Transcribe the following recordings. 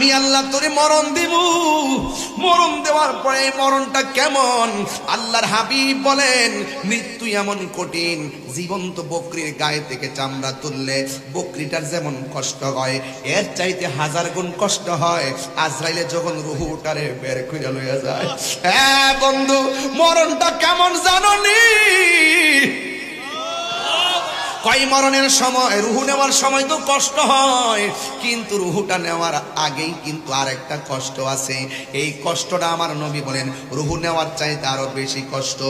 আমি আল্লাহ তোরে মরণ দিব। মরণ দেওয়ার পরে মরণটা কেমন? আল্লাহর হাবিব বলেন, মৃত্যু এমন কঠিন, জীবন্ত বকরির গায়ে থেকে চামড়া তুললে বকরিটার যেমন কষ্ট হয়, এর চাইতে 1000 গুণ কষ্ট হয় আজরাইলে যখন রুহুটারে বের করে লইয়া যায়। হ্যাঁ বন্ধু, মরণটা কেমন জানোনি? কয় মরণের সময়, রুহু নেওয়ার সময় তো কষ্ট হয়, কিন্তু রুহুটা নেওয়ার আগেই কিন্তু আরেকটা কষ্ট আছে। এই কষ্টটা আমার নবী বলেন রুহু নেওয়ার চাইতে আরো বেশি কষ্ট।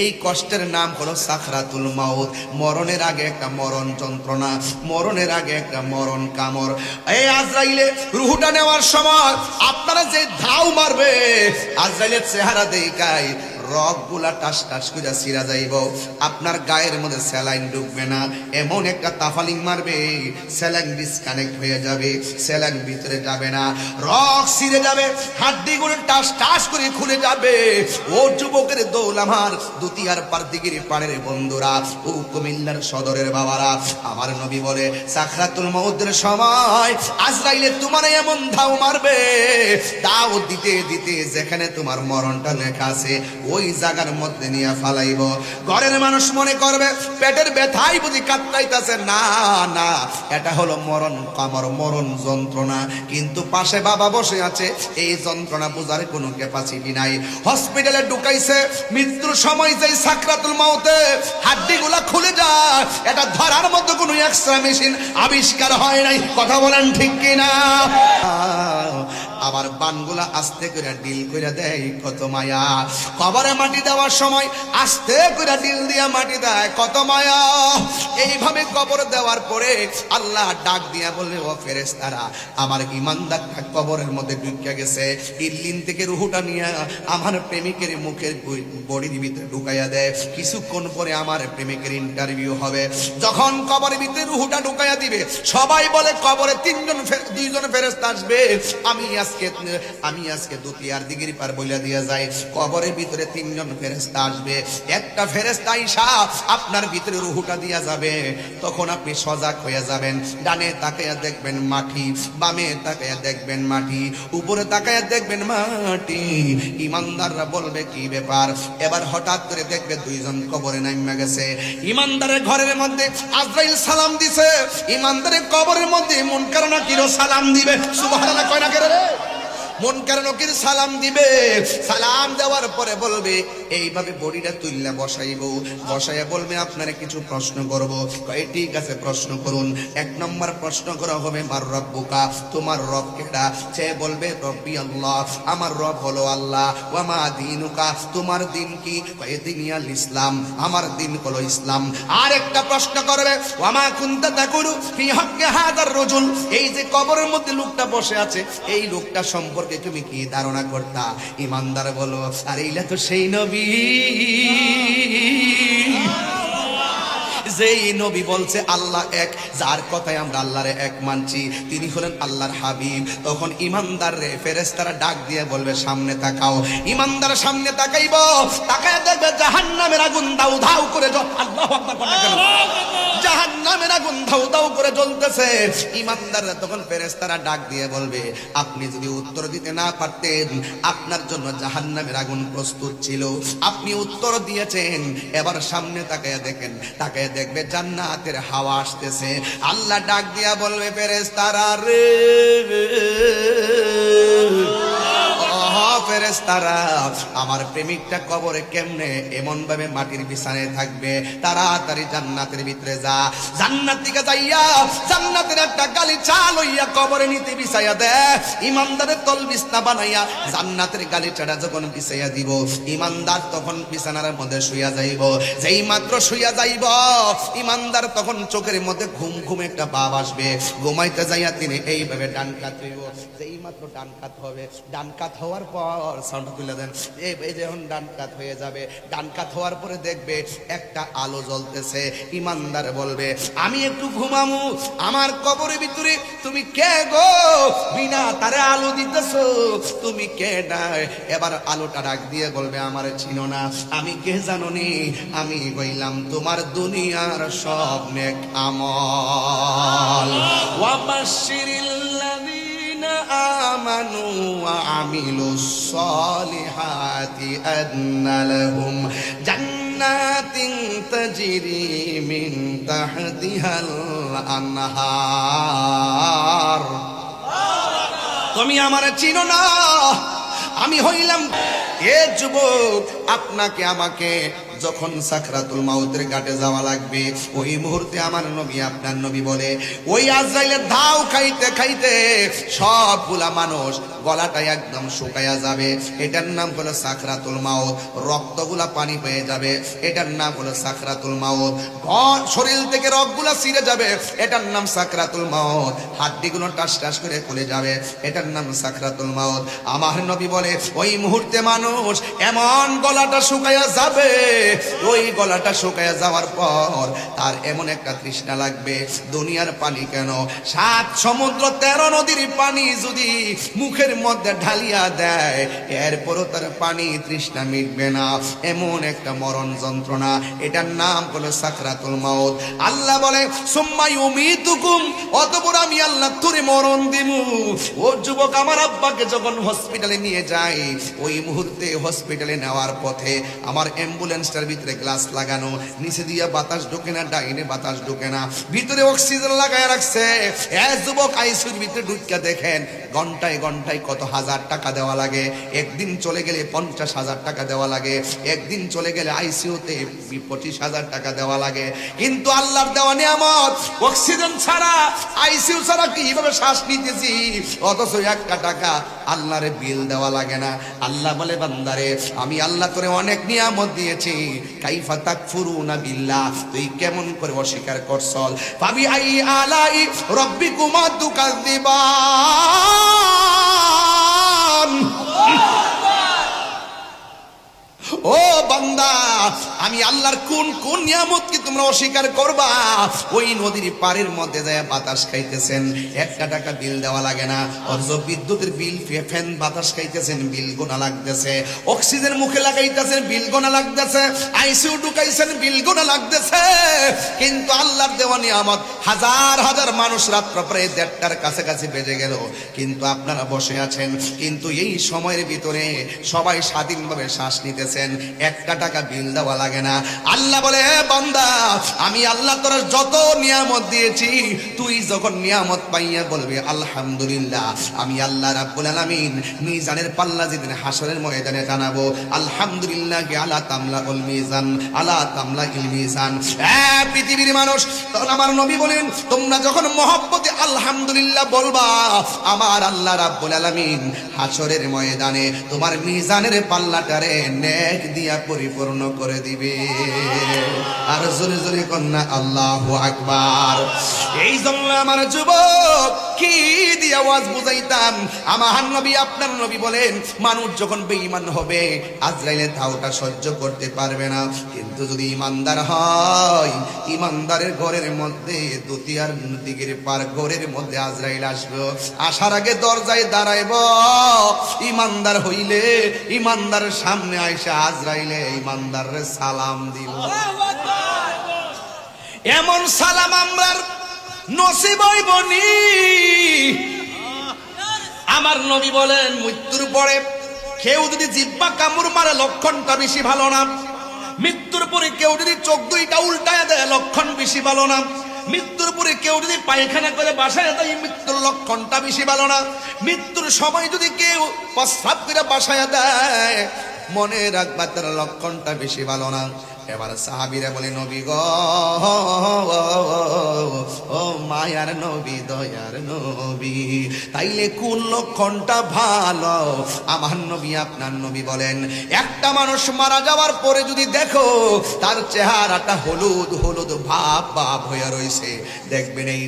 এই কষ্টের নাম হলো সাকরাতুল মাউত। মরণের আগে একটা মরণ যন্ত্রণা, মরণের আগে একটা মরণ কামড়। এই আজরাইলে রুহুটা নেওয়ার সময় আপনারা যে ধাও মারবে, আজরাইলের চেহারা দেখায় রগগুলা টাস টাস করে ছিঁড়া যাইব, আপনার গায়ের মধ্যে স্যালাইন ঢুকবে না, এমন একটা তাফালিং মারবে স্যালাইন ডিসকানেক্ট হয়ে যাবে, স্যালাইন ভিতরে যাবে না, রগ ছিঁড়ে যাবে, হাড্ডিগুলো টাস টাস করে খুলে যাবে। ও যুবকের দৌল আমার দুতিয়ার পারদিগির পাড়ের বন্ধুরা, ও কুমিল্লার সদরের বাবারা, আমার নবী বলে সাকরাতুল মউতের সময় আজরাইলে তোমার এমন ধাও মারবে, দাও দিতে দিতে যেখানে তোমার মরণটা লেখা আছে ওই জায়গার মধ্যে নিয়ে ফালাইব। ঘরের মানুষ মনে করবে পেটের ব্যথাই বুঝি কাতরাইতেছে। না না, এটা হলো মরণ কামড়, মরণ যন্ত্রণা। কিন্তু পাশে বাবা বসে আছে, এই যন্ত্রণা বোঝার কোনো ক্যাপাসিটি নাই। হসপিটালে ঢুকাইছে, মৃত্যুর সময় যে সাকরাতুল মাউতে হাড্ডিগুলা খুলে যায়, এটা ধরার মতো কোনো এক্সট্রা মেশিন আবিষ্কার হয় নাই। কথা বলেন ঠিক কিনা? আবার বানগুলা আস্তে করে ডিল করে দেয়, কত মায়া। কবরে মাটি দেওয়ার সময় আস্তে করে ডিল দিয়া মাটি দেয়, কত মায়া। এইভাবে কবর দেওয়ার পরে আল্লাহ ডাক দিয়া বললে, ও ফেরেশতারা, আমার ইমানদারটা কবরের মধ্যে ঢুকে গেছে, ইল্লিন থেকে রুহুটা নিয়ে আমার প্রেমিকের মুখের বডির ভিতরে ঢুকাইয়া দেয়। কিছুক্ষণ পরে আমার প্রেমিকের ইন্টারভিউ হবে। যখন কবরের ভিতরে রুহুটা ঢুকাইয়া দিবে, সবাই বলে কবরে 2জন ফেরেশতা আসবে। আমি আজকে দুতিয়ার দিগির পার বইলা দিয়া যায়, কবরের ভিতরে 3জন ফেরেশতা আসবে। একটা ফেরেশতা আইসা আপনার ভিতরে রুহুটা দিয়া যাবে। তখন আপনি সজাগ হয়ে যাবেন। ডানে তাকায়া দেখবেন মাটি, বামে তাকায়া দেখবেন মাটি, উপরে তাকায়া দেখবেন মাটি। ইমানদাররা বলবে কি ব্যাপার? এবার হঠাৎ করে দেখবে 2জন কবরে নাইমা গেছে। ইমানদারের ঘরের মধ্যে আজরাইল সালাম দিছে, ইমানদারের কবরের মধ্যে মুনকার নাকিরও সালাম দিবে। সুবহানাল্লাহ কয় না করে? মুনকার নাকির সালাম দিবে। সালাম দেওয়ার পরে বলবে, এইভাবে বডিটা তুইলা বসাইবো, বসাইয়া বলবে আপনারে কিছু প্রশ্ন করব। কয় ঠিক আছে, প্রশ্ন করুন। 1 নম্বর প্রশ্ন করা হবে, মার রব্বুকা, তোমার রব কেডা? সে বলবে রব্বি আল্লাহ, আমার রব হলো আল্লাহ। ওয়া মা দীনুকা, তোমার দিন কি? কয় দিনিয়াল ইসলাম, আমার দিন হলো ইসলাম। আর একটা প্রশ্ন করবে, ওয়া মা কুনতা তাকুলু ফি হাক্কি হাদার রাজুল, এই যে কবরের মধ্যে লোকটা বসে আছে, এই লোকটা সম্পর্কে তুমি কি ধারণা করতা? ইমানদার বলো, আর এইটা তো সেই নবী যেই নবী বলছে আল্লাহ এক, যার কথায় আমরা আল্লাহরে এক মানছি, তিনি হলেন আল্লাহর হাবিব। তখন ইমানদার রে ফেরেশতারা ডাক দিয়ে বলবে, সামনে তাকাও। ইমানদার সামনে তাকাইব, তাকায় দেখবে জাহান্নামের আগুন দাউ দাউ করে জ্বলছে। আল্লাহু আকবার বলেন কেন? জাহান্নামের আগুন দাউ দাউ করে জ্বলতেছে। ইমানদাররা তখন ফেরেশতারা ডাক দিয়ে বলবে, আপনি যদি উত্তর দিতে না পারতেন, আপনার জন্য জাহান্নামের আগুন প্রস্তুত ছিল, আপনি উত্তর দিয়েছেন। এবার সামনে তাকায় দেখেন, তাকায় দেখবে জান্নাতের হাওয়া আসতেছে। আল্লাহ ডাক দিয়া বলবে, ফেরেশতারা রে, ফেরেশতারা, আমার প্রেমিকটা কবরে কেমনে এমন ভাবে মাটির বিছানায় থাকবে? তাড়াতাড়ি জান্নাতের ভিতরে যা। জান্নাত থেকে যাইয়া জান্নাতের একটা গালিচা লইয়া কবরে নিতে বিছাইয়া দে। ইমানদারের তল বিছনা বানাইয়া জান্নাতের গালিচাটা যখন বিছাইয়া দিব, ইমানদার তখন বিছানার মধ্যে শুইয়া যাইব। যেই মাত্র শুইয়া যাইব, ইমানদার তখন চোখের মধ্যে ঘুম ঘুম একটা ভাব আসবে। ঘুমাইতে যাইয়া তিনি এইভাবে ডান কাত হইব। যেই মাত্র ডান কাত হবে, ডান কাত হওয়ার পর সাউন্ড তুলে দেন, এই যখন ডান কাত হয়ে যাবে, ডান কাত হওয়ার পরে দেখবে একটা আলো জ্বলতেছে। ইমানদার বলবে, আমি একটু ঘুমামু, আমার কবরের ভিতরে তুমি কে গো? বিনা তারে আলো দিতেছো, তুমি কে? নাই। এবার আলোটা ডাক দিয়ে বলবে, আমার চিনো না? আমি কে জানো নি? আমি কইলাম তোমার দুনিয়ার সব নেক আমল। ওয়া বাশশিরিল্লাযীনা আমানু ওয়া আমিলুস সালিহাতি আন্না লাহুম জান্নাতিন তাজরি মিন তাহতিহাল আনহার। তুমি আমার চিনো না, আমি হইলাম এ যুবক, আপনাকে আমাকে যখন সাকরাতুল মাউতের ঘাটে যাওয়া লাগবে, ওই মুহূর্তে আমার নবী আপনার নবী বলে ওই আজরাইলের ধাও খাইতে খাইতে সবগুলা মানুষ গলাটা একদম শুকায়া যাবে। এটার নাম হলো সাকরাতুল মাউত। রক্তগুলা পানি পেয়ে যাবে, এটার নাম হলো সাকরাতুল মাউত। শরীর থেকে রক্তগুলা ছিঁড়ে যাবে, এটার নাম সাকরাতুল মাউত। হাড্ডিগুলো টাস টাস করে খুলে যাবে, এটার নাম সাকরাতুল মাউত। আমার নবী বলে ওই মুহূর্তে মানুষ এমন গলাটা শুকায়া যাবে, ওই গলাটা শুকায়া যাওয়ার পর তার এমন একটা তৃষ্ণা লাগবে, দুনিয়ার পানি কেন 7 সমুদ্র 13 নদীর পানি যদি মুখের মধ্যে ঢালিয়া দেয়, এরপরও তার পানি তৃষ্ণা মিটবে না। এমন একটা মরণ যন্ত্রণা, এটার নাম হলো সাকরাতুল মাউত। আল্লাহ বলে সুম্মা ইউমিতুকুম, অতঃপর আমি আল্লাহ তোরে মরণ দিমু। ও যুবক, আমার আব্বাকে যখন হসপিটালে নিয়ে যাই, ওই মুহূর্তে হসপিটালে নেওয়ার পথে আমার অ্যাম্বুলেন্সটার ভিতরে গ্লাস লাগানো, নিচে দিয়া বাতাস ঢোকে না, ডাইনে বাতাস ঢোকে না, ভিতরে অক্সিজেন লাগায় রাখছে। যুবক, আইসিউর ভিতরে ঢুকিয়া দেখেন ঘন্টায় ঘন্টায় কত হাজার টাকা দেওয়া লাগে। একদিন চলে গেলে 50,000 টাকা দেওয়া লাগে, একদিন চলে গেলে আইসিউতে 25,000 টাকা দেওয়া লাগে। কিন্তু আল্লাহর দেওয়া নিয়ামত, অক্সিজেন ছাড়া আইসিইউ ছাড়া কিভাবে শ্বাস নিতেছি, অথচ 1 টাকা আল্লাহর বিল দেওয়া লাগে না। আল্লাহ বলে বান্দারে, আমি আল্লাহ তোরে অনেক নিয়ামত দিয়েছি, কাইফা তাকফুরুনা বিল্লাহ, তুই কেমন করে অস্বীকার করছস? ফাবি আই আলাই রাব্বিকুমা তুকাযিবান। ও বান্দা, আমি আল্লাহর কোন কোন নিয়ামত কি তোমরা অস্বীকার করবা? ওই নদীর পাড়ের মধ্যে যায় বাতাস খাইতেছেন, 1 টাকা বিল দেওয়া লাগে না, অথচ বিদ্যুতের বিল, ফ্যান বাতাস খাইতেছেন, বিল গোনা লাগতেছে। অক্সিজেন মুখে লাগাইতেছেন, বিল গোনা লাগতেছে। আইসিইউ ঢুকাইছেন, বিল গোনা লাগতেছে। কিন্তু আল্লাহর দেওয়া নিয়ামত, হাজার হাজার মানুষ রাত্র প্রায় 1:30টার কাছাকাছি বেজে গেল, কিন্তু আপনারা বসে আছেন। কিন্তু এই সময়ের ভিতরে সবাই স্বাধীনভাবে শ্বাস নিতেছেন, 1 টাকা বিল দেওয়া লাগে না। আল্লাহ বলে, হে বান্দা, আমি আল্লাহ তোর যত নিয়ামত দিয়েছি, তুই যখন নিয়ামত পাইয়া বলবি আলহামদুলিল্লাহ, আমি আল্লাহ রাব্বুল আলামিন মিজানের পাল্লা যেদিন হাসরের ময়দানে টানাবো, আলহামদুলিল্লাহ আলা তামলাউল মিজান, আলা তামলাইল মিজান। পৃথিবীর মানুষ, তখন আমার নবী বলেন, তোমরা যখন মহব্বতে আলহামদুলিল্লাহ বলবা, আমার আল্লাহ রাব্বুল আলামিন হাসরের ময়দানে তোমার মিজানের পাল্লাটারে নেক দিয়া পরিপূর্ণ করে দিবে। আর জোরে জোরে কন্যা আল্লাহু আকবার। এই জন্য আমার যুবক, কি দিয়ে আওয়াজ বুঝাইতাম, আমার নবী আপনার নবী বলেন, মানুষ যখন বেঈমান হবে, আজরাইলের ধাওটা সহ্য করতে পারবে না। কিন্তু যদি ইমানদার হয়, ইমানদারের ঘরের মধ্যে দুতিয়ার দিকের পার ঘরের মধ্যে আজরাইল আসবে, আসার আগে দরজায় দাঁড়াইব। ইমানদার হইলে ইমানদারের সামনে আইসা আজরাইলে ইমানদারের সালাম দিব। এমন সালাম আমরার নসিব হইবনি। আমার নবী বলেন, মৃত্যুর পরে কেউ যদি জিহ্বা কামড় মারে, লক্ষণটা বেশি ভালো না। মৃত্যুর পরে কেউ যদি চোখ 2টা উল্টায় দেয়, লক্ষণ বেশি ভালো না। মৃত্যুর পরে কেউ যদি পায়খানা করে বাসায় দেয়, মৃত্যুর লক্ষণটা বেশি ভালো না। মৃত্যুর সময় যদি কেউ প্রস্রাব করে বাসায় দেয়, মনে রাখবা তার লক্ষণটা বেশি ভালো না। এবার সাহাবীরা বলে, নবী গো, ও মায়ার নবী, দয়ার নবী, তাইলে কোন লক্ষণটা ভালো? আমার নবী আপনার নবী বলেন, একটা মানুষ মারা যাওয়ার পরে যদি দেখো তার চেহারাটা হলুদ হলুদ ভাব ভাব হয়ে রয়েছে, দেখবেন এই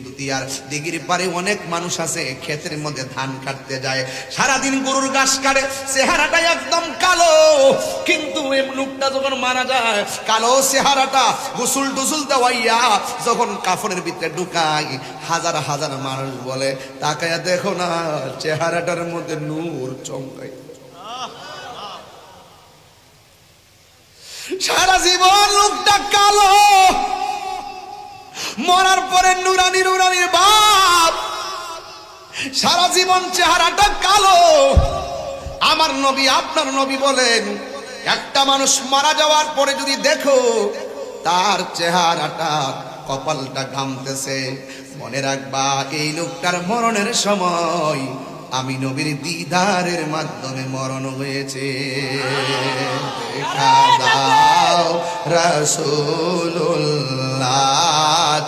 দুতিয়ার দিঘির পারে অনেক মানুষ আছে, ক্ষেতের মধ্যে ধান কাটতে যায়, সারাদিন গরুর ঘাস কাটে, চেহারাটা একদম কালো। কিন্তু এই লোকটা যখন মারা যায়, কালো চেহারাটা গোসল টুসুল দেওয়াইয়া যখন কাফনের ভিতরে ঢুকাই, হাজার হাজার মানুষ বলে, তাকায়া দেখো না, চেহারাটার মধ্যে নূর চমকাই। সারা জীবন লোকটা কালো, মরার পরে নুরানি নুরানি ভাব। সারা জীবন চেহারাটা কালো। আমার নবী আপনার নবী বলেন, একটা মানুষ মারা যাওয়ার পরে যদি দেখো তার চেহারাটা কপালটা ঘামতেছে, মনে রাখবা এই লোকটার মরণের সময় আমি নবীর দিদারের মাধ্যমে মরণ হয়েছে। দেখা দাও রাসূলুল্লাহ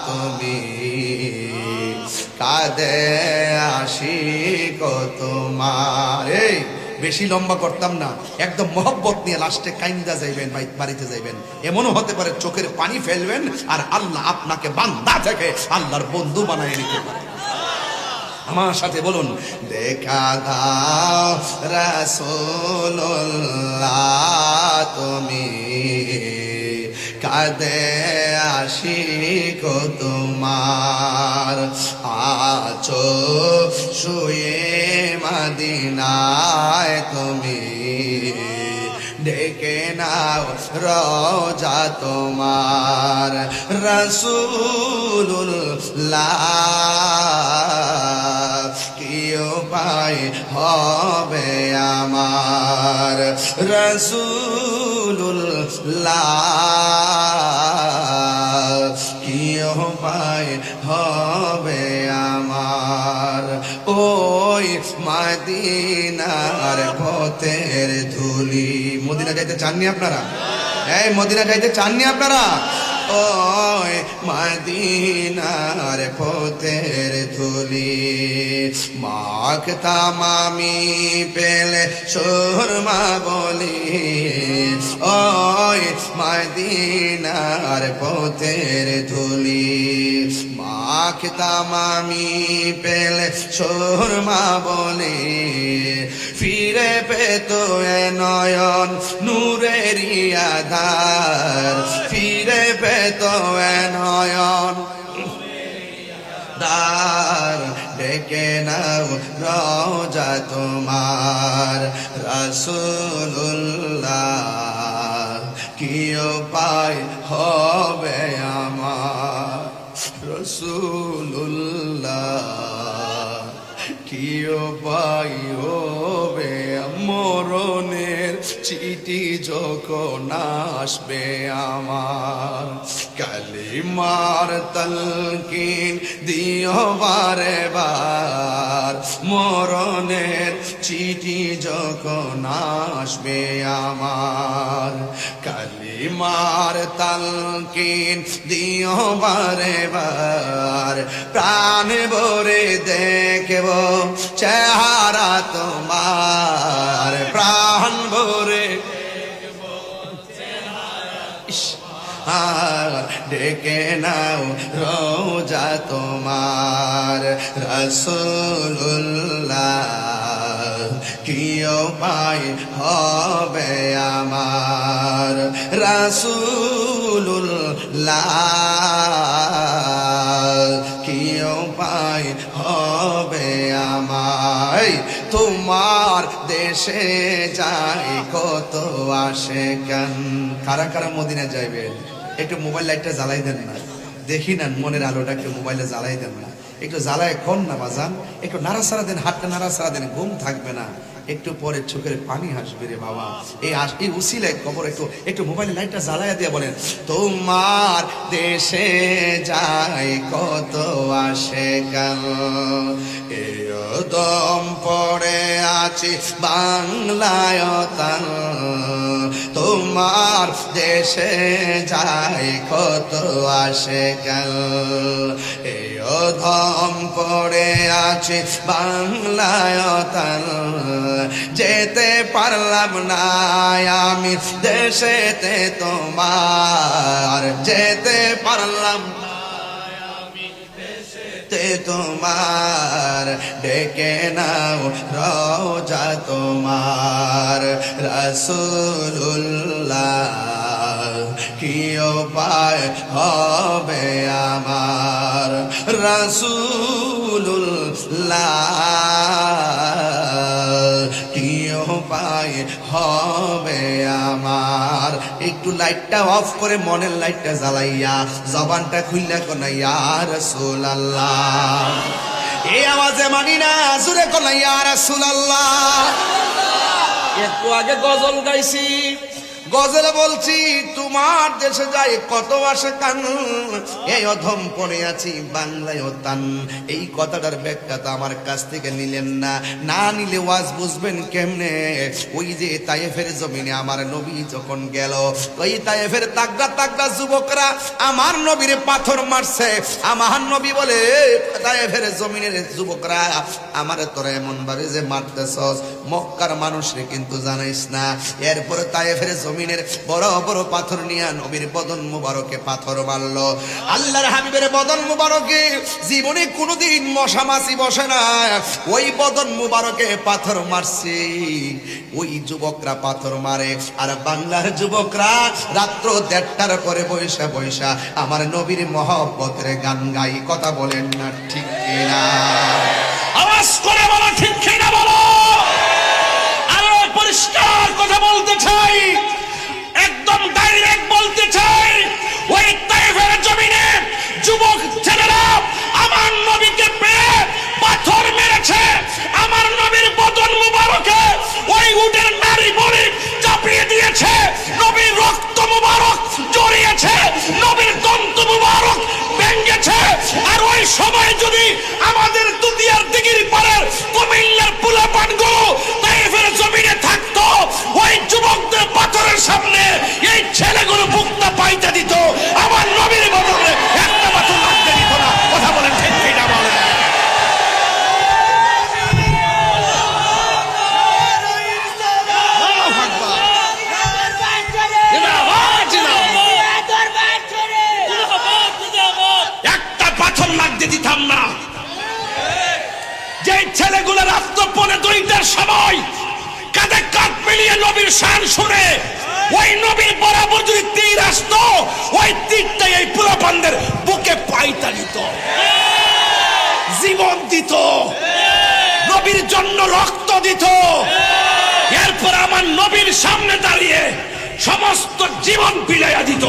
তুমি, কাঁদে আশিক তোমার। এই বেশি লম্বা করতাম না, একদম মহব্বত নিয়ে লাস্টে কাইন্দা যাইবেন, বাড়িতে যাইবেন। এমনও হতে পারে চোখের পানি ফেলবেন আর আল্লাহ আপনাকে বান্দা থেকে আল্লাহর বন্ধু বানায় নিতে পারে। আমার সাথে বলুন, দেখা দাও রাসূলুল্লাহ তুমি, কাঁদে আশিক তোমার। আছো শুয়ে মদিনায় তুমি, ডেকে নাও রওজা তোমার। রাসূলুল্লাহ কি উপায় হবে আমার, রাসূলুল্লাহ কি উপায় হবে আমার। ওই মদিনার পথের ধুলি, মদিনা যাইতে চাননি আপনারা? এই মদিনা যাইতে চাননি আপনারা? ওই মদিনার পথের ধুলি মাখতাম আমি পেলে সুরমা বলি। ওই মদিনার পথের ধুলি মাখতাম আমি পেলে সুরমা বলি। ফিরে পেত এ নয়ন নূরেরি আধার, ফিরে পেত এ নয়ন দার। ডেকে নাও রওজা তোমার। রাসূলুল্লাহ কি উপায় হবে আমার, রাসূলুল্লাহ কি উপায় হবে। মরণের চিঠি যখন আসবে আমার, কালিমার তালকিন দিও বারে বার। মরণের চিঠি যখন আসবে আমার, কালিমার তালকিন দিও বারে বার। প্রাণ ভরে দেখব চেহারা তোমার, প্রাণ ভরে ডেকে নাও রওজা তোমার। রাসূলুল্লাহ কি উপায় হবে আমার, রাসূলুল্লাহ কি উপায় হবে আমার। তোমার দেশে যাই কত আশিকান। কারা কারা মদিনা যাইবেন একটু মোবাইল লাইটটা জ্বালাই দেন না, দেখি না মনের আলোটা একটু মোবাইলে জ্বালাই দেন না, একটু জ্বালায় কোন না বাজান, একটু নাড়াচাড়া দেন, হাতটা নাড়াচাড়া দেন, ঘুম থাকবে না, একটু পরে চোখের পানি হাসবে রে বাবা। এই উসিলায় কবর একটু মোবাইলে লাইটটা জ্বালাইয়া দিয়ে বলেন, তোমার দেশে যাই কত আশিকান। এই দম পড়ে আছি বাংলায় তান, তোমার দেশে যাই কত আশিকান। এই দম পড়ে আছি বাংলায় তান, যেতে পারলাম না আমি দেশেতে তোমার, যেতে পারলাম তোমার। ডেকে নাও রওজা তোমার। রাসূলুল্লাহ কি উপায় হবে আমার, রাসূলুল্লাহ কি উপায় হবে আমার। একটু লাইটটা অফ করে মনের লাইটটা জ্বালাইয়া জবানটা খুললা কোনা ইয়া রাসূলুল্লাহ, এই আওয়াজে মানি না, জোরে কোন ইয়া রাসূলুল্লাহ। একটু আগে গজল গাইছি, গজলে বলছি তোমার দেশে যাই কত আসে কান, এই অধম পড়ে আছি বাংলায় তান। এই কথাটার ব্যাখ্যা তো আমার কাছ থেকে নিলেন না, না নিলে ওয়াজ বুঝবেন কেমনে? ওই যে তায়েফের জমিনে আমার নবী যখন গেল, ওই তায়েফের তাগড়া তাগড়া যুবকরা আমার নবীর পাথর মারছে। আমার নবী বলে, তায়েফের জমিনের যুবকরা আমার তোরা এমন ভাবে যে মারতেছস, মক্কার মানুষরে কিন্তু জানাইস না। এরপরে তায়েফের জমিনের বড় বড় পাথর নিয়ে নবীর বদন মুবারকে পাথর মারলো। আল্লাহর হাবিবের বদন মুবারকে জীবনে কোনোদিন মশা মাছি বসে না, ওই বদন মুবারকে পাথর মারছে। ওই যুবকরা পাথর মারে, আর বাংলার যুবকরা রাত্র 1:30টার পরে বৈশা বৈশা আমার নবীর মহব্বতের গান গাই। কথা বলেন না ঠিক কিনা? আওয়াজ করে বলো ঠিক কিনা বলো। আরো পরিষ্কার কথা বলতে চাই, একদম ডাইরেক্ট বলতে চাই, ওই তায়েফের জমিনে যুবক ছেলেরা আমার নবীকে পেয়ে পাথর মেরেছে। আমার নবীর বদন মুবারকে ওই উটের নারী বলি চাপিয়ে দিয়েছে, নবীর রক্ত মুবারক জড়িয়েছে, নবীর দন্ত মুবারক ভেঙেছে। আর ওই সময় যদি আমাদের দুনিয়ার দিগির পারের কুমিল্লার পোলাপানগুলো তায়েফের জমিনে থাকতো, ওই যুবকদের পাথরের সামনে এই ছেলেগুলো বুকটা পাইতে দিত, আমার নবীর বদলে একটা পাথর লাগতে দিত না। কথা বলেন ঠিক কিনা বলেন? একটা পাথর লাগতে দিতাম না। যে ছেলেগুলো রাত্র 2:30টার সময় কাঁধে কাঁধ মিলিয়ে নবীর শান শুনে ওই নবীর বরাবর যদি তীর আসতো, ওই তীরটাই এই পোলাপানদের বুকে পাইতা দিত, জীবন দিত, নবীর জন্য রক্ত দিত। এরপর আমার নবীর সামনে দাঁড়িয়ে সমস্ত জীবন বিলাইয়া দিত।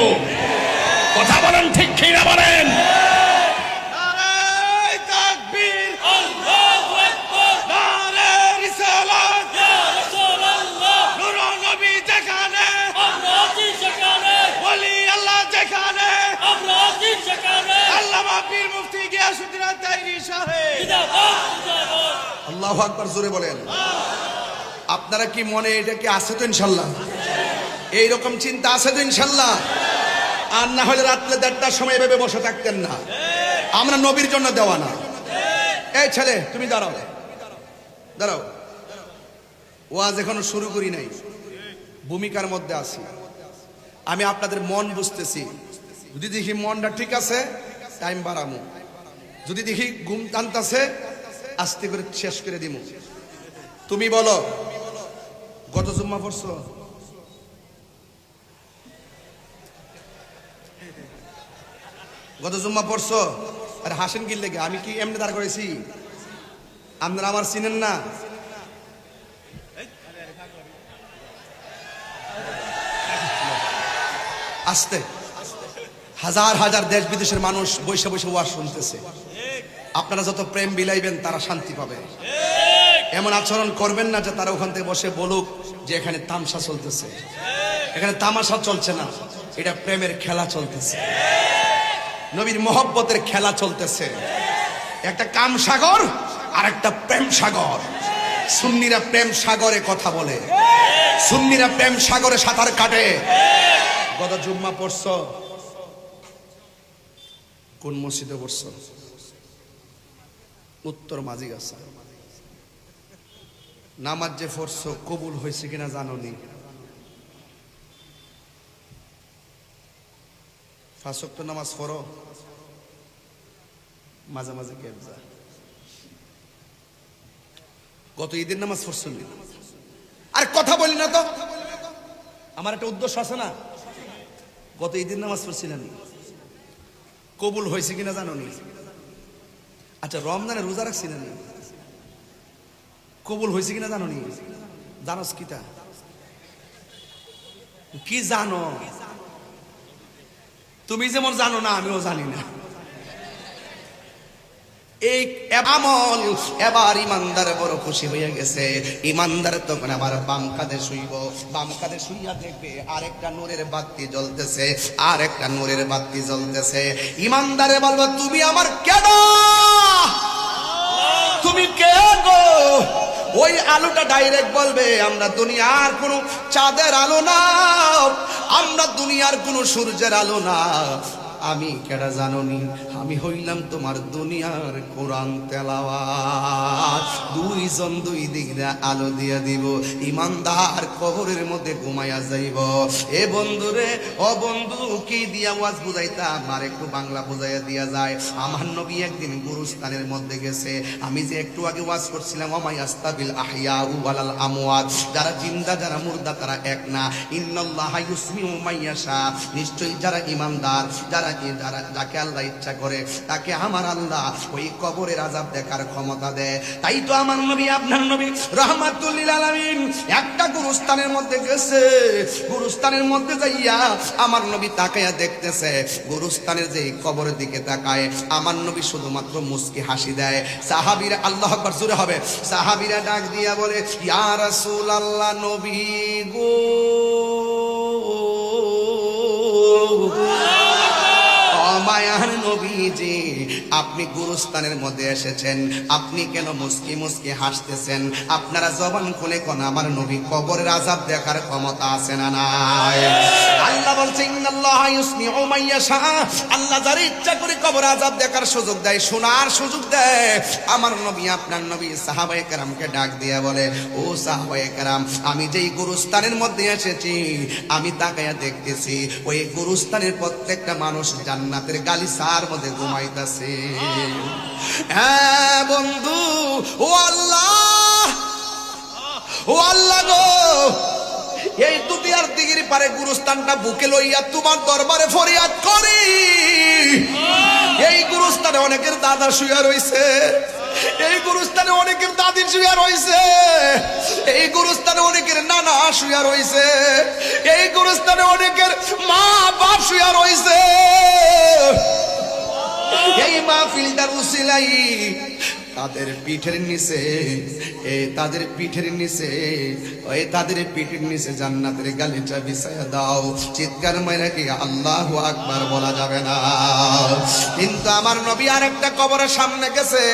কথা বলেন ঠিক কিনা বলেন? আল্লাহু আকবার, জোরে বলেন। আপনারা কি মনে এটা কি আছে তো ইনশাল্লাহ? এইরকম চিন্তা আছে তো ইনশাল্লাহ? আর না হলে রাত্রে 1:30টার সময় এভাবে বসে থাকতেন না। আমরা নবীর জন্য দেওয়া না। এই ছেলে তুমি দাঁড়াও, দাঁড়াও, ওয়াজ এখনো শুরু করি নাই, ভূমিকার মধ্যে আছি। আমি আপনাদের মন বুঝতেছি। যদি দেখি মনটা ঠিক আছে টাইম বাড়ামু, যদি দেখি ঘুম টানতাছে আস্তে করে শেষ করে দিমু। তুমি বলো, গত জুম্মা পড়ছো? গত জুম্মা পড়ছো? আর হাসেন কি লেগে? আমি কি এমনি দাঁড় করেছি? আপনারা আমার চিনেন না? আস্তে, হাজার হাজার দেশ বিদেশের মানুষ বৈশা বৈশা ওয়াজ শুনতেছে। আপনারা যত প্রেম বিলাইবেন তারা শান্তি পাবে। এমন আচরণ করবেন না যে তারা ওখান থেকে বসে বলুক যে এখানে তামসা চলতেছে। এখানে তামাশা চলছে না, এটা প্রেমের খেলা চলতেছে, নবীর মহব্বতের খেলা চলতেছে। একটা কাম সাগর আর একটা প্রেম সাগর। সুন্নিরা প্রেম সাগরে কথা বলে, সুন্নিরা প্রেম সাগরে সাঁতার কাটে। গত জুম্মা পড়ছো? কোন মসজিদে পড়ছো? উত্তর মাঝিগাছা। নামাজ যে পড়ছো কবুল হয়েছে কিনা জানোনি? 5 ওয়াক্ত নামাজ পড়ো, মাঝে মাঝে গ্যাপ যায়। গত ঈদের নামাজ পড়ছো নি? আর কথা বলি না তো, আমার একটা উদ্দেশ্য আছে না। গত ঈদের নামাজ পড়ছিলেন, কবুল হয়েছে কিনা জানোনি? আচ্ছা, রমজানে রোজা রাখছিলেন, কবুল হয়েছে কিনা জানোনি? জানোস কিতা? কি জানো? তুমি যেমন জানো না আমিও জানি না। এই আমল এবার ইমানদার বড় খুশি হয়ে গেছে। ইমানদার তখন আবার বাম কাঁধে শুইব, বাম কাঁধে শুইয়া দেখবে আরেকটা নূরের বাতি জ্বলতেছে, আরেকটা নূরের বাতি জ্বলতেছে। ইমানদারে বলবো, তুমি আমার কেন, তুমি কে গো? ওই আলোটা ডাইরেক্ট বলবে, আমরা দুনিয়ার কোনো চাঁদের আলো না, আমরা দুনিয়ার কোনো সূর্যের আলো না, আমি কেডা জানোনি, আমি হইলাম তোমার দুনিয়ার কোরআন তেলাওয়াত। দুইজন দুই দিক দিয়ে আলো দিয়ে দিব, ইমানদার কবরের মধ্যে ঘুমাইয়া যাইব। এ বন্ধু রে, ও বন্ধু, কি দিয়া ওয়াজ বুঝাইতাম, আর একটু বাংলা বুঝাইয়া দিয়া যায়। আমার নবী একদিন গুরুস্থানের মধ্যে গেছে, আমি যে একটু আগে ওয়াজ করছিলাম, ওমাইয়াস্তাবিল আহইয়া ওয়ালাল আমওয়াত, যারা জিন্দা যারা মুর্দা তারা এক না। ইন্নাল্লাহা ইউসমিউ মাইয়াশা, নিশ্চয়ই যারা ইমানদার, যারা যাকে আল্লাহ ইচ্ছা করে তাকে আমার আল্লাহ ওই কবরের আযাব দেখার ক্ষমতা দেয়। তাই তো আমার নবী, আপনার নবী রাহমাতুল লিল আলামিন একটা গুরুস্থানের মধ্যে গেছে, গুরুস্থানের মধ্যে যাইয়া আমার নবী তাকায়া দেখতেছে, গুরুস্থানের যে কবরের দিকে তাকায় আমার নবী শুধুমাত্র মুস্কি হাসি দেয়। সাহাবীরা, আল্লাহু আকবার, জোরে হবে, সাহাবীরা ডাক দিয়া বলে, ইয়া রাসূলুল্লাহ, নবী গো, মায়ার নবীজি, আপনি গুরুস্থানের মধ্যে এসেছেন, আপনি কেন মুস্কি মুস্কি হাসতেছেন? আপনারা জবান খুলে কোন আমার নবী কবরের আযাব দেখার ক্ষমতা আছে না নাই? আল্লাহ বলছে, ইন্নাল্লাহা ইউসমিউ মাইয়াশা, আল্লাহ যার ইচ্ছা করে কবর আযাব দেখার সুযোগ দেয়, শোনার সুযোগ দেয়। আমার নবী, আপনার নবী সাহাবায়ে কেরামকে ডাক দিয়া বলে, ও সাহাবায়ে কেরাম, আমি যেই গুরুস্থানের মধ্যে এসেছি, আমি তাকায়া দেখতেছি ওই গুরুস্থানের প্রত্যেকটা মানুষ জান্নাতের গালিচার মধ্যে ঘুমাইতেছে। হ্যাঁ বন্ধু, ও আল্লাহ, ও আল্লাহ গো, এই দুনিয়ার দিগির পারে গুরুস্থানটা বুকে লইয়া তোমার দরবারে ফরিয়াদ করি। এই গুরুস্থানে অনেকের দাদা শুয়া রইছে, এই গুরুস্থানে অনেকের দাদি শুয়া রইছে, এই গুরুস্থানে অনেকের নানা শুয়া রইছে, এই গুরুস্থানে অনেকের মা বাপ শুয়া রইছে। এই মাহফিলটার উসিলাই তাদের পিঠের নিচে, তাদের পিঠের নিচে, তাদের পিঠের নিচে জান্নাতের গালিচা বিছায়া দাও। চিৎকার মাইরা কি আল্লাহু আকবার বলা যাবে না? কিন্তু আমার নবী আর একটা কবরের সামনে গেছে,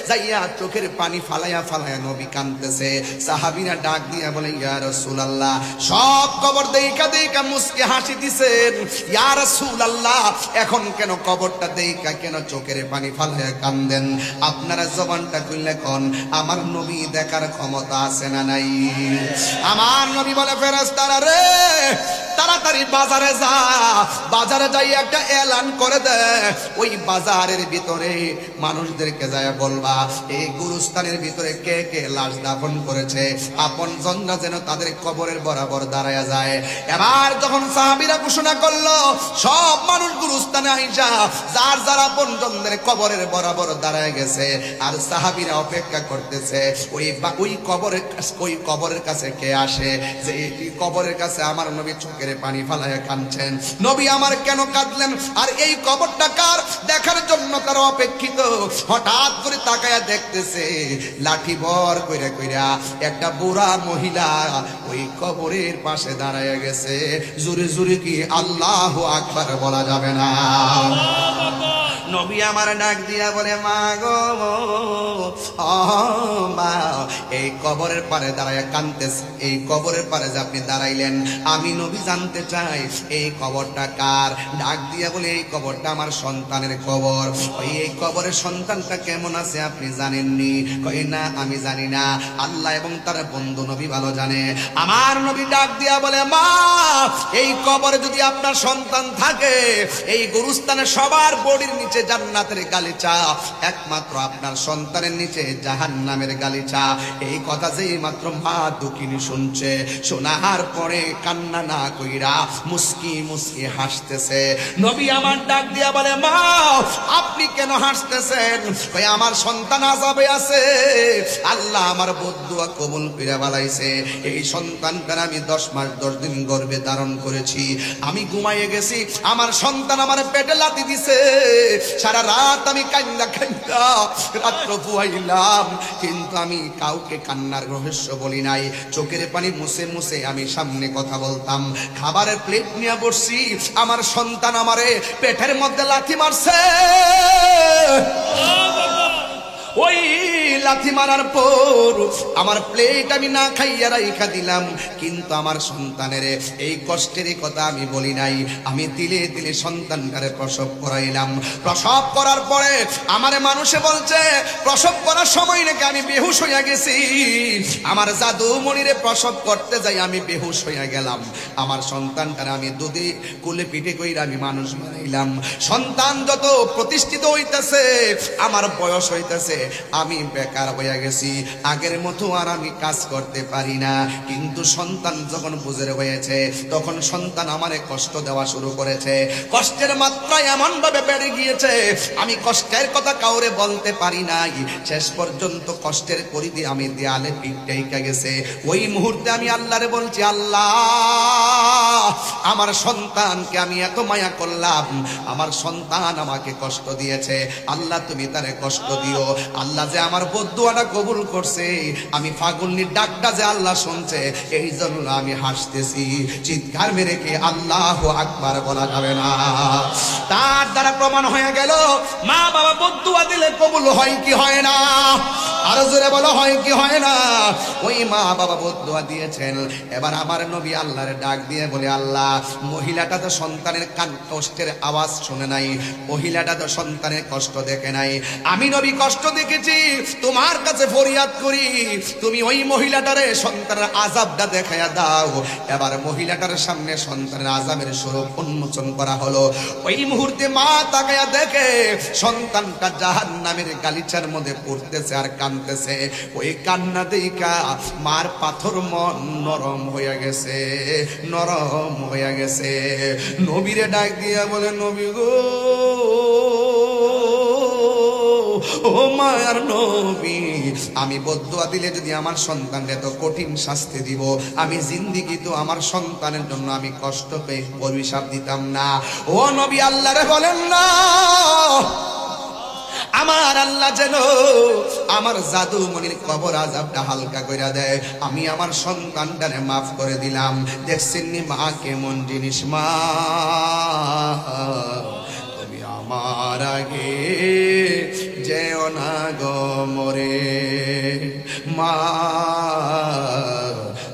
যাইয়া চোখের পানি ফালাইয়া ফালাইয়া নবী কাঁদতেছে। সাহাবীরা ডাক দিয়া বলে, ইয়া রাসূলুল্লাহ, সব কবর দেইকা দেইকা মুস্কি হাসি দিছেন, ইয়া রাসূলুল্লাহ, এখন কেন কবরটা দেইকা কেন চোখের পানি ফালাইয়া কান্দেন? আপনারা জবানটা খুললে কোন আমার নবী দেখার ক্ষমতা আছে না নাই? আমার নবী বলে, ফেরেশতারা রে, তাড়াতাড়ি বাজারে যা, বাজারে যাই একটা এলান করে দে, ওই বাজারের ভিতরে মানুষদেরকে যায় বলবা, এই গুরুস্থানের ভিতরে কে কে লাশ দাফন করেছে, আপন জনরা যেন তাদের কবরের বরাবর দাঁড়ায় যায়। এবার যখন সাহাবীরা ঘোষণা করলো, সব মানুষ গুরুস্থানে আইসা যার যার আপন জনদের কবরের বরাবর দাঁড়ায় গেছে, আর সাহাবীরা অপেক্ষা করতেছে ওই কবরের কাছে কে আসে, যে এই কবরের কাছে আমার নবী চোখের পানি ফালায়া কাঁদছেন। নবী আমার কেন কাঁদলেন, আর এই কবরটা কার দেখার জন্য তারা অপেক্ষিত। হঠাৎ করে তাকায়া দেখতেছে, লাঠি বর কইরা কইরা একটা বুড়া মহিলা ওই কবরের পাশে দাঁড়ায় গেছে। জোরে জোরে কি আল্লাহু আকবার বলা যাবে না? নবী আমার ডাক দিয়া বলে, মা গো, মা, এই কবরের পারে দাঁড়ায় কাঁদতেছে, এই কবরের পারে যে আপনি দাঁড়াইলেন, আমি নবী জানতে চাই এই কবরটা কার? ডাক দিয়া বলে, এই কবরটা আমার সন্তানের কবর। এই কবরের সন্তানটা কেমন আছে আপনি জানেননি? কই না, আমি জানি না, আল্লাহ এবং তার বন্ধু নবী ভালো জানে। আমার নবী ডাক দিয়া বলে, মা, এই কবরে যদি আপনার সন্তান থাকে, এই গুরুস্থানে সবার বডির নিচে জান্নাতের গালিচা, একমাত্র আপনার সন্তানের নিচে জাহান্নামের গালিচা। এই কথা যেই মাত্র মা দুঃখিনী শুনছে, শোনার পরে কান্না না কইরা মুস্কি মুস্কি হাসতেছে। নবী আমার ডাক দিয়া বলে, মা আপনি কেন হাসতেছেন? কই আমার সন্তান আযাবে আছে, আল্লাহ আমার বদদুয়া কবুল করে বালাইছে। এই সন্তানটার আমি 10 মাস 10 দিন গর্ভে ধারণ করেছি। আমি ঘুমাইয়ে গেছি, আমার সন্তান আমার পেটে লাথি দিছে। সারা রাত আমি কান্না কান্না রাত্র পুয়াইলাম, কিন্তু আমি কাউকে কান্নার রহস্য বলি নাই। চোখের পানি মুছে মুছে আমি সামনে কথা বলতাম। খাবারের প্লেট নিয়ে বসছি, আমার সন্তান আমারে পেটের মধ্যে লাথি মারছে। ওই লাথি মারার পর আমার প্লেট আমি না খাইয়া রাইখা দিলাম, কিন্তু আমার সন্তানের এই কষ্টের কথা আমি বলি নাই। আমি দিলে দিলে সন্তানটারে প্রসব করাইলাম। প্রসব করার পরে আমারে মানুষে বলছে প্রসব করার সময় নাকি আমি বেহুশ হইয়া গেছি। আমার জাদুমণিরে প্রসব করতে যাই আমি বেহুশ হইয়া গেলাম। আমার সন্তানটারে আমি দুধে কুলে পিঠে কইরা আমি মানুষ বানাইলাম। সন্তান যত প্রতিষ্ঠিত হইতেছে, আমার বয়স হইতেছে, আমি বেকার হইয়া গেছি। আগের মতো আর আমি কাজ করতে পারি না। কিন্তু সন্তান যখন বুঝে হয়েছে, তখন সন্তান আমারে কষ্ট দেওয়া শুরু করেছে। কষ্টের মাত্রা এমন ভাবে বেড়ে গিয়েছে, আমি কষ্টের কথা কাউরে বলতে পারি নাই। শেষ পর্যন্ত কষ্টের পরিধি আমি দেয়ালে পিঠ টেকা গেছে। ওই মুহূর্তে আমি আল্লাহরে বলছি, আল্লাহ আমার সন্তানকে আমি এত মায়া করলাম, আমার সন্তান আমাকে কষ্ট দিয়েছে, আল্লাহ তুমি তারে কষ্ট দিও। আল্লাহ যে আমার বদদুয়াটা কবুল করছে, আমি ফাগুলনির ডাকটা যে আল্লাহ শুনছে, এই জন্য আমি হাসতেছি। চিৎকার মেরে কি আল্লাহু আকবার বলা যাবে না? তার দ্বারা প্রমাণ হয়ে গেল মা বাবা বদদুয়া দিলে কবুল হয় কি হয় না? আরো জোরে বলো, হয় কি হয় না? ওই মা বাবা বদদুয়া দিয়েছেন। এবার আমার নবী আল্লাহর ডাক দিয়ে বলে, আল্লাহ মহিলাটা তো সন্তানের কষ্টের আওয়াজ শুনে নাই, মহিলাটা তো সন্তানের কষ্ট দেখে নাই, আমি নবী কষ্ট দেখেছি। তোমার কাছে ফরিয়াদ করি, তুমি ওই মহিলাটারে সন্তানের আযাবটা দেখাইয়া দাও। এবার মহিলাটার সামনে সন্তানের আযাবের স্বরূপ উন্মোচন করা হলো। ওই মুহূর্তে মা তাকায়া দেখে সন্তানটা জাহান্নামের গালিচার মধ্যে পড়তেছে আর কাঁদতেছে। ওই কান্না দেখা মার পাথর মন নরম হইয়া গেছে, নরম হইয়া গেছে। নবীরে ডাক দিয়া বলে, নবী গো, ও মায়ার নবী, আমি বদদুয়া দিলে যদি আমার সন্তানকে এত কঠিন শাস্তি দিব, আমি জিন্দিগি তো আমার সন্তানের জন্য আমি কষ্ট পেয়ে অভিশাপ দিতাম না। ও নবী আল্লাহরে বলেন না, আমার আল্লাহ যেন আমার জাদুমণির কবর আযাবটা হালকা কইরা দেয়। আমি আমার সন্তানটারে মাফ করে দিলাম। দেখছেন নি মা কেমন জিনিস? মা তুমি আমার আগে যেও না গো মরে, মা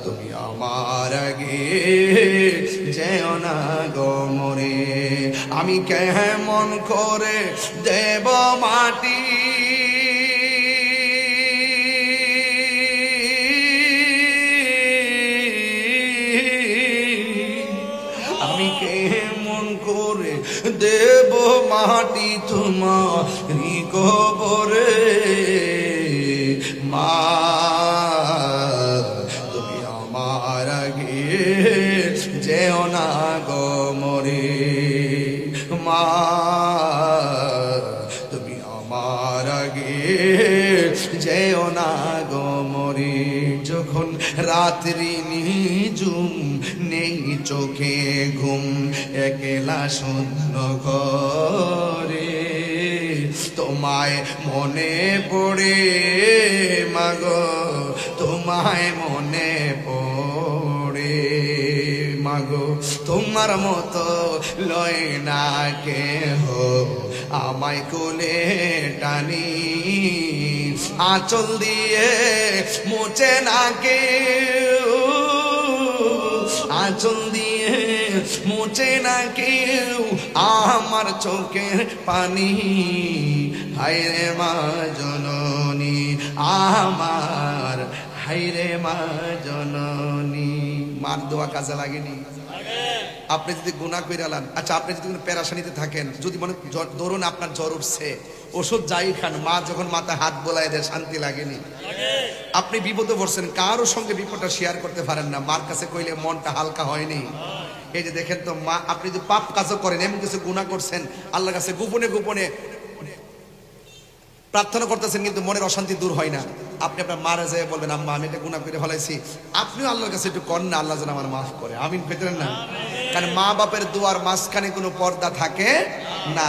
তুমি আমার আগে যেও না গো মরে। আমি কেমন করে দেব মাটি আমি কেমন করে দেব মাটি তোমারি কবরে, মা তুমি আমার আগে যেও না গো মরে, মা তুমি আমার আগে যেও না গো মরে। যখন রাত্রি নিঝুম নেই চোখে ঘুম, একলা শূন্য ঘরে তোমায় মনে পড়ে মাগো, তোমায় মনে পড়ে মাগো। তোমার মতো লয় না কেহ আমায় কোলে টানি, আঁচল দিয়ে মুছে না কেউ, আঁচল দিয়ে মুছে না কেউ আমার চোখের পানি। হায়রে মা জননী আমার, হায়রে মা জননী। মার দোয়া কাজে লাগেনি? আপনি যদি গুনাহ কইরালান, আচ্ছা আপনি যদি কোনো পেরাশানিতে থাকেন, যদি মনে ধরুন আপনার জ্বর উঠছে, ওষুধ যাই খান, মা যখন মাথা হাত বোলায় দেয় শান্তি লাগেনি? আপনি বিপদে পড়ছেন, কারোর সঙ্গে বিপদটা শেয়ার করতে পারেন না, মার কাছে কইলে মনটা হালকা হয়নি? এই যে দেখেন তো মা, আপনি যদি পাপ কাজও করেন, এমন কিছু গুনাহ করছেন, আল্লাহর কাছে গোপনে গোপনে প্রার্থনা করতেছেন, কিন্তু মনের অশান্তি দূর হয় না, আপনি আপনার মারা যেয়ে বলবেন আম্মা আমি এটা গুনাহ করে ফেলাইছি, আপনিও আল্লাহর কাছে একটু করেন না, আল্লাহ যেন আমার মাফ করে। আমিন পেতেন না? কারণ মা বাপের দুয়ার মাঝখানে কোনো পর্দা থাকে না।